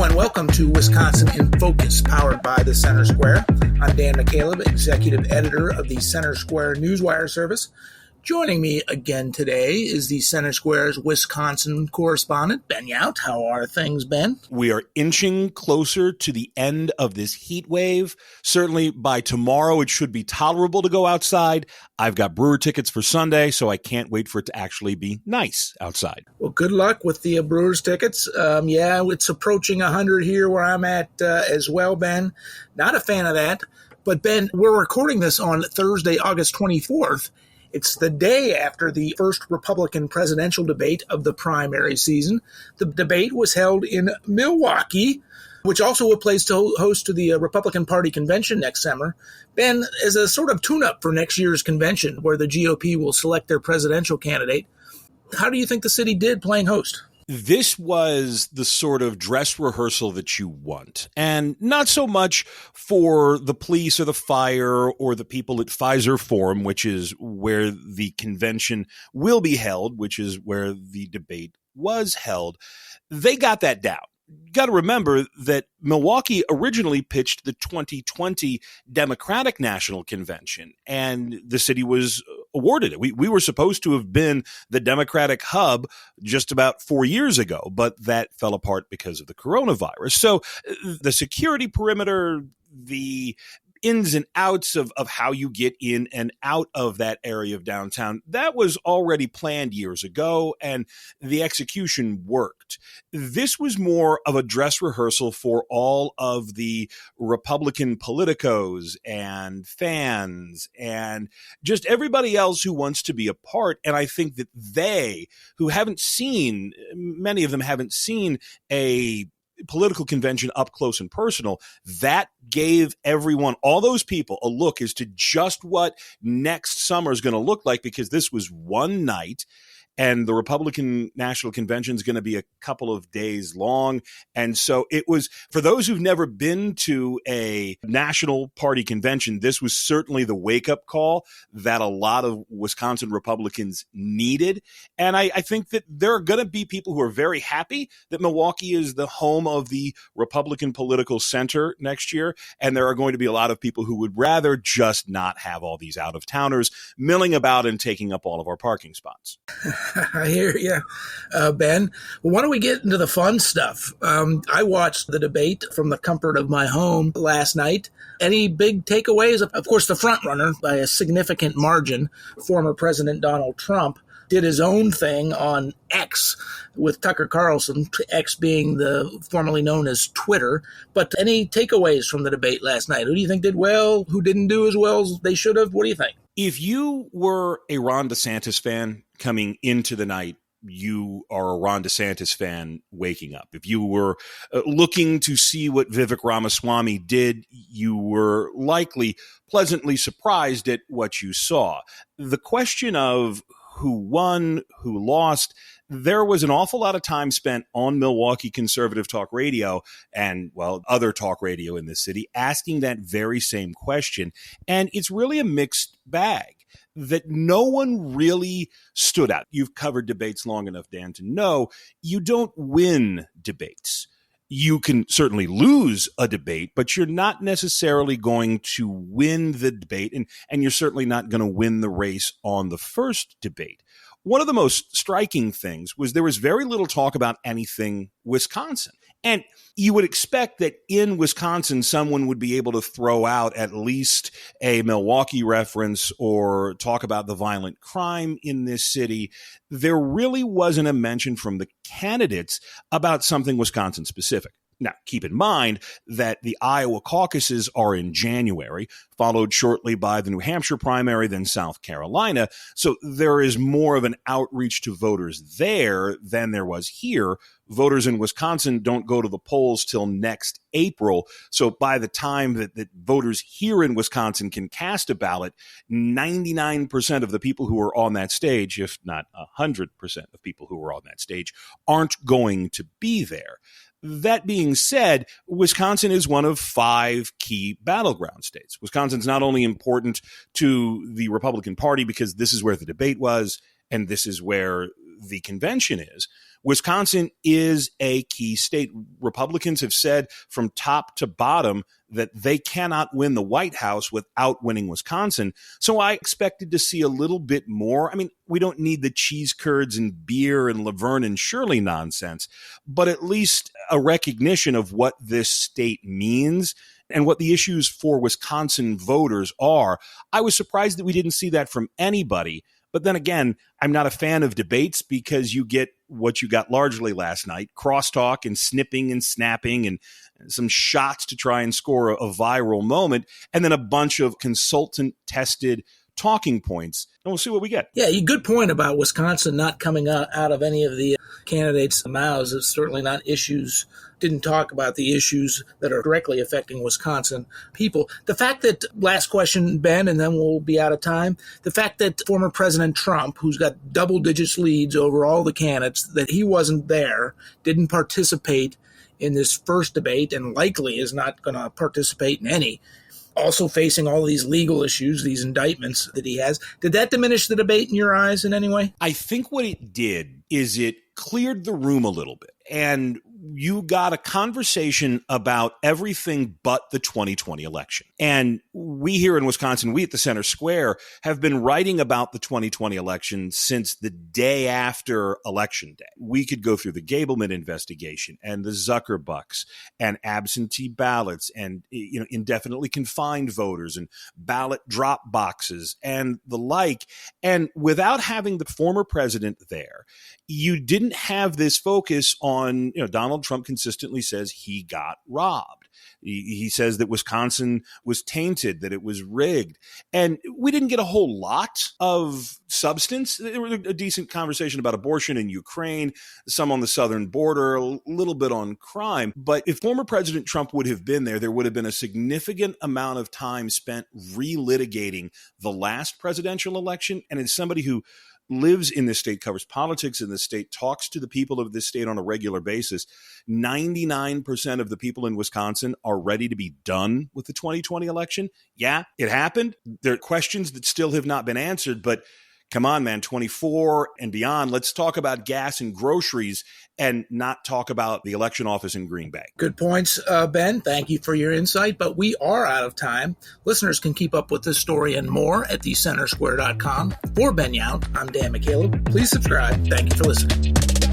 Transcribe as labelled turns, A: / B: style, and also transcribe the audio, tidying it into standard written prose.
A: and welcome to Wisconsin in Focus, powered by the Center Square. I'm Dan McCaleb, executive editor of the Center Square Newswire service. Joining me again today is the Center Square's Wisconsin correspondent, Ben Yount. How are things, Ben?
B: We are inching closer to the end of this heat wave. Certainly by tomorrow, it should be tolerable to go outside. I've got Brewer tickets for Sunday, so I can't wait for it to actually be nice outside.
A: Well, good luck with the Brewers tickets. It's approaching 100 here where I'm at as well, Ben. Not a fan of that. But, Ben, we're recording this on Thursday, August 24th. It's the day after the first Republican presidential debate of the primary season. The debate was held in Milwaukee, which also will place to host to the Republican Party convention next summer. Ben, as a sort of tune-up for next year's convention, where the GOP will select their presidential candidate, how do you think the city did playing host?
B: This was the sort of dress rehearsal that you want, and not so much for the police or the fire or the people at Pfizer Forum, which is where the convention will be held, which is where the debate was held. They got that down. You got to remember that Milwaukee originally pitched the 2020 Democratic National Convention, and the city was awarded it. We were supposed to have been the Democratic hub just about 4 years ago, but that fell apart because of the coronavirus. So the security perimeter, the ins and outs of how you get in and out of that area of downtown, that was already planned years ago, and the execution worked. This was more of a dress rehearsal for all of the Republican politicos and fans and just everybody else who wants to be a part. And I think that many of them haven't seen a political convention up close and personal, that gave everyone, all those people, a look as to just what next summer is going to look like, because this was one night and the Republican National Convention is going to be a couple of days long. And so it was, for those who've never been to a national party convention, this was certainly the wake-up call that a lot of Wisconsin Republicans needed. And I think that there are going to be people who are very happy that Milwaukee is the home of the Republican political center next year. And there are going to be a lot of people who would rather just not have all these out-of-towners milling about and taking up all of our parking spots.
A: I hear you, Ben. Well, why don't we get into the fun stuff? I watched the debate from the comfort of my home last night. Any big takeaways? Of course, the front runner by a significant margin, former President Donald Trump, did his own thing on X with Tucker Carlson, X being the formerly known as Twitter. But any takeaways from the debate last night? Who do you think did well? Who didn't do as well as they should have? What do you think?
B: If you were a Ron DeSantis fan coming into the night, you are a Ron DeSantis fan waking up. If you were looking to see what Vivek Ramaswamy did, you were likely pleasantly surprised at what you saw. The question of who won, who lost, there was an awful lot of time spent on Milwaukee conservative talk radio and, other talk radio in the city asking that very same question. And it's really a mixed bag that no one really stood out. You've covered debates long enough, Dan, to know you don't win debates. You can certainly lose a debate, but you're not necessarily going to win the debate, and you're certainly not going to win the race on the first debate. One of the most striking things was there was very little talk about anything Wisconsin. And you would expect that in Wisconsin, someone would be able to throw out at least a Milwaukee reference or talk about the violent crime in this city. There really wasn't a mention from the candidates about something Wisconsin specific. Now, keep in mind that the Iowa caucuses are in January, followed shortly by the New Hampshire primary, then South Carolina. So there is more of an outreach to voters there than there was here. Voters in Wisconsin don't go to the polls till next April. So by the time that voters here in Wisconsin can cast a ballot, 99% of the people who are on that stage, if not 100% of people who are on that stage, aren't going to be there. That being said, Wisconsin is one of 5 key battleground states. Wisconsin's not only important to the Republican Party because this is where the debate was, and this is where the convention is, Wisconsin is a key state. Republicans have said from top to bottom that they cannot win the White House without winning Wisconsin. So I expected to see a little bit more. I mean, we don't need the cheese curds and beer and Laverne and Shirley nonsense, but at least a recognition of what this state means and what the issues for Wisconsin voters are. I was surprised that we didn't see that from anybody. But then again, I'm not a fan of debates because you get what you got largely last night, crosstalk and snipping and snapping and some shots to try and score a viral moment, and then a bunch of consultant-tested talking points, and we'll see what we get.
A: Yeah, good point about Wisconsin not coming out of any of the candidates' mouths. It's certainly not issues, didn't talk about the issues that are directly affecting Wisconsin people. The fact that, last question, Ben, and then we'll be out of time, the fact that former President Trump, who's got double-digit leads over all the candidates, that he wasn't there, didn't participate in this first debate, and likely is not going to participate in any, also facing all these legal issues, these indictments that he has. Did that diminish the debate in your eyes in any way?
B: I think what it did is it cleared the room a little bit. And you got a conversation about everything but the 2020 election. And we here in Wisconsin, we at the Center Square have been writing about the 2020 election since the day after Election Day. We could go through the Gableman investigation and the Zuckerbucks and absentee ballots and indefinitely confined voters and ballot drop boxes and the like. And without having the former president there, you didn't have this focus on, Donald Trump consistently says he got robbed. He says that Wisconsin was tainted, that it was rigged. And we didn't get a whole lot of substance. There was a decent conversation about abortion in Ukraine, some on the southern border, a little bit on crime. But if former President Trump would have been there, there would have been a significant amount of time spent relitigating the last presidential election. And as somebody who lives in this state, covers politics in this state, talks to the people of this state on a regular basis, 99% of the people in Wisconsin are ready to be done with the 2020 election. Yeah, it happened. There are questions that still have not been answered, but come on, man, 24 and beyond. Let's talk about gas and groceries and not talk about the election office in Green Bay.
A: Good points, Ben. Thank you for your insight, but we are out of time. Listeners can keep up with this story and more at thecentersquare.com. For Ben Yount, I'm Dan McCaleb. Please subscribe. Thank you for listening.